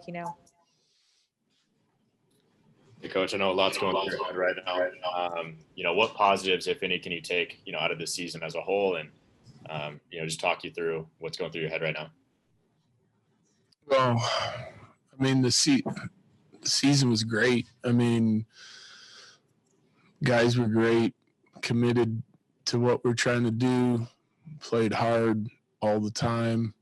hockey now? Hey, Coach, I know a lot's going through your head right now. What positives, if any, can you take, out of this season as a whole, and just talk you through what's going through your head right now? Well, I mean, the season was great. I mean, guys were great, committed to what we're trying to do, played hard all the time.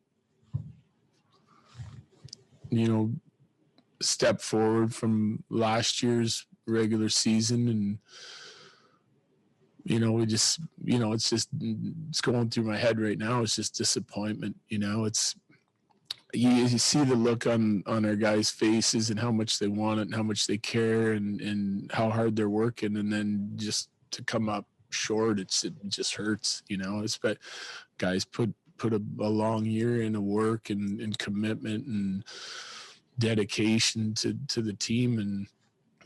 Step forward from last year's regular season, and it's going through my head right now. It's just disappointment. It's you see the look on our guys' faces and how much they want it and how much they care and how hard they're working, and then just to come up short, it just hurts. But guys put a long year into work and commitment and dedication to the team,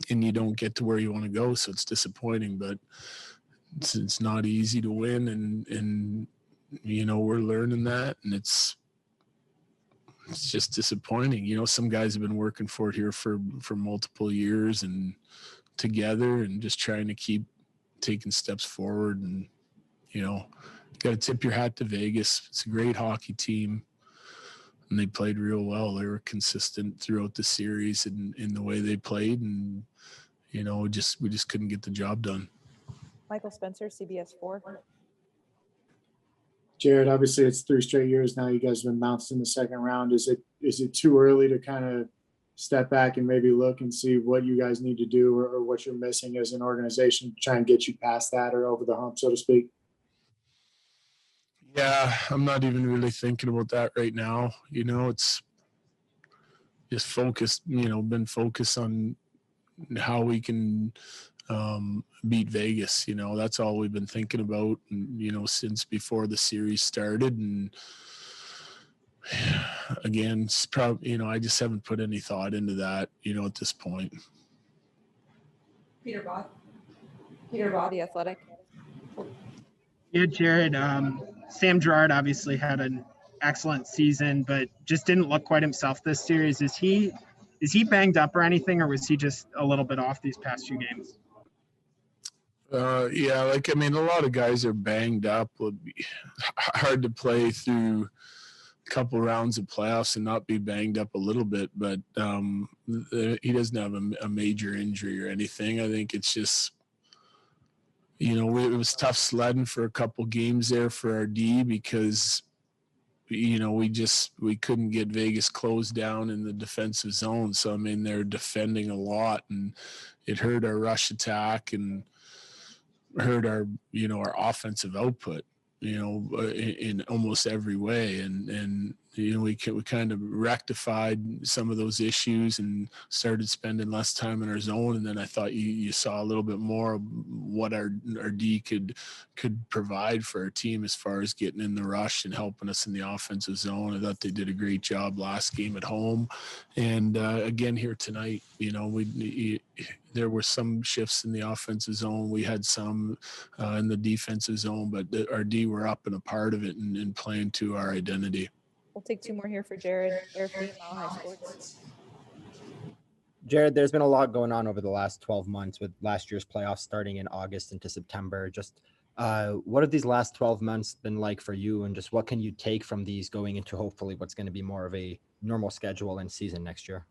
and you don't get to where you want to go, so it's disappointing. But it's not easy to win, and we're learning that, and it's just disappointing. Some guys have been working for it here for multiple years and together, and just trying to keep taking steps forward. And you got to tip your hat to Vegas. It's a great hockey team, and they played real well. They were consistent throughout the series in the way they played, and we just couldn't get the job done. Michael Spencer, CBS 4. Girard, obviously it's 3 straight years now you guys have been bounced in the second round. Is it too early to kind of step back and maybe look and see what you guys need to do or what you're missing as an organization to try and get you past that or over the hump, so to speak? Yeah, I'm not even really thinking about that right now. It's just focused, been focused on how we can beat Vegas. That's all we've been thinking about, since before the series started. And again, it's probably, I just haven't put any thought into that, at this point. Peter Bott, The Athletic. Yeah, Girard. Sam Girard obviously had an excellent season, but just didn't look quite himself this series. Is he banged up or anything, or was he just a little bit off these past few games? Yeah, a lot of guys are banged up. It would be hard to play through a couple rounds of playoffs and not be banged up a little bit, but he doesn't have a major injury or anything. I think it's just, it was tough sledding for a couple games there for our D because, we couldn't get Vegas closed down in the defensive zone. So, they're defending a lot, and it hurt our rush attack and hurt our offensive output, in almost every way. And we kind of rectified some of those issues and started spending less time in our zone. And then I thought you saw a little bit more of what our D could provide for our team as far as getting in the rush and helping us in the offensive zone. I thought they did a great job last game at home. And again, here tonight, there were some shifts in the offensive zone. We had some in the defensive zone, but our D were up and a part of it and playing to our identity. We'll take 2 more here for Girard. Eric Lee, Mile High Sports. Girard, there's been a lot going on over the last 12 months with last year's playoffs starting in August into September. Just what have these last 12 months been like for you, and just what can you take from these going into hopefully what's going to be more of a normal schedule and season next year?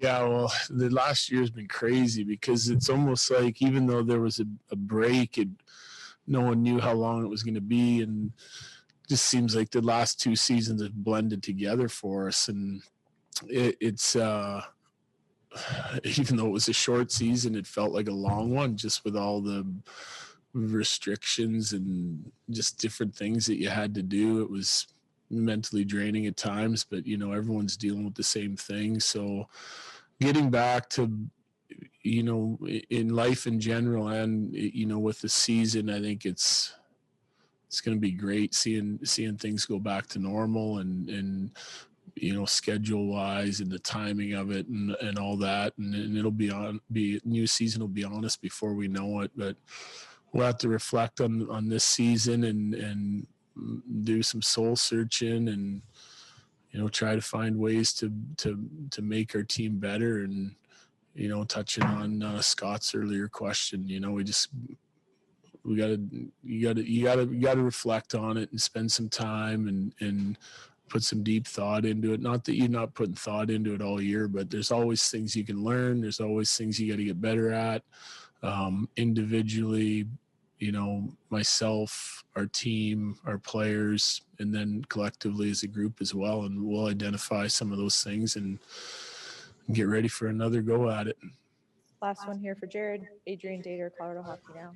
Yeah, well, the last year has been crazy because it's almost like even though there was a break, no one knew how long it was going to be, and just seems like the last 2 seasons have blended together for us. And it's even though it was a short season, it felt like a long one just with all the restrictions and just different things that you had to do. It was mentally draining at times, but everyone's dealing with the same thing. So getting back to in life in general and with the season, I think it's going to be great seeing things go back to normal and schedule wise and the timing of it and all that, and it'll be new season will be on us before we know it. But we'll have to reflect on this season and do some soul searching and try to find ways to make our team better. And, touching on Scott's earlier question, you gotta reflect on it and spend some time and put some deep thought into it. Not that you're not putting thought into it all year, but there's always things you can learn. There's always things you got to get better at, individually, myself, our team, our players, and then collectively as a group as well. And we'll identify some of those things and get ready for another go at it. Last one here for Jared. Adrian Dater, Colorado Hockey Now.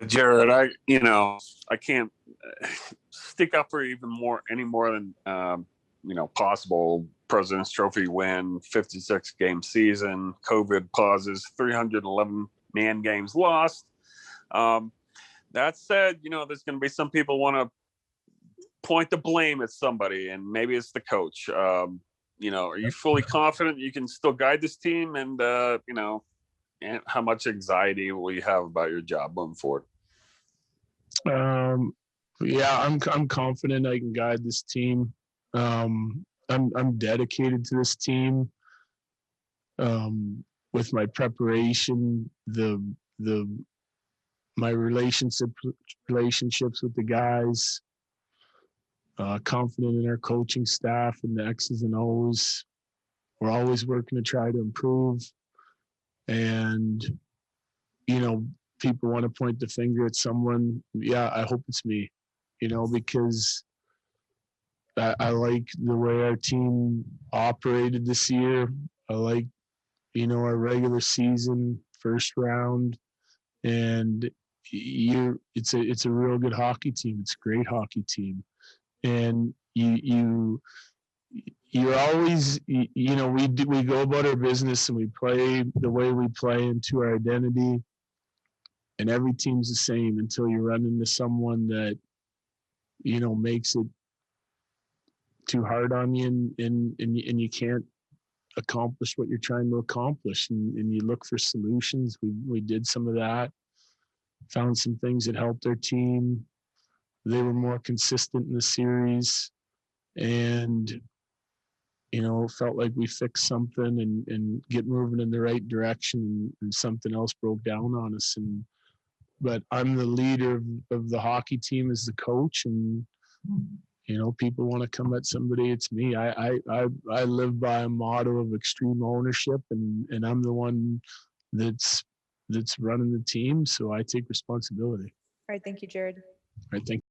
Jared, I can't stick up for any more than possible President's Trophy win, 56 game season, COVID pauses, 311 man games lost. That said, there's going to be some people want to point the blame at somebody, and maybe it's the coach. Are you fully confident you can still guide this team? And and how much anxiety will you have about your job moving forward? Yeah, I'm confident I can guide this team. I'm dedicated to this team. With my preparation, my relationships with the guys, confident in our coaching staff and the X's and O's. We're always working to try to improve. And, people want to point the finger at someone. Yeah, I hope it's me, because I like the way our team operated this year. I like, our regular season, first round, and it's a real good hockey team. It's a great hockey team. And you're always, we go about our business and we play the way we play into our identity. And every team's the same until you run into someone that, makes it too hard on you and you can't accomplish what you're trying to accomplish. And you look for solutions. We did some of that, found some things that helped our team. They were more consistent in the series, and, felt like we fixed something and get moving in the right direction, and something else broke down on us. But I'm the leader of the hockey team as the coach, and people want to come at somebody, it's me. I live by a motto of extreme ownership, and I'm the one that's running the team, so I take responsibility. All right, thank you, Jared. I think.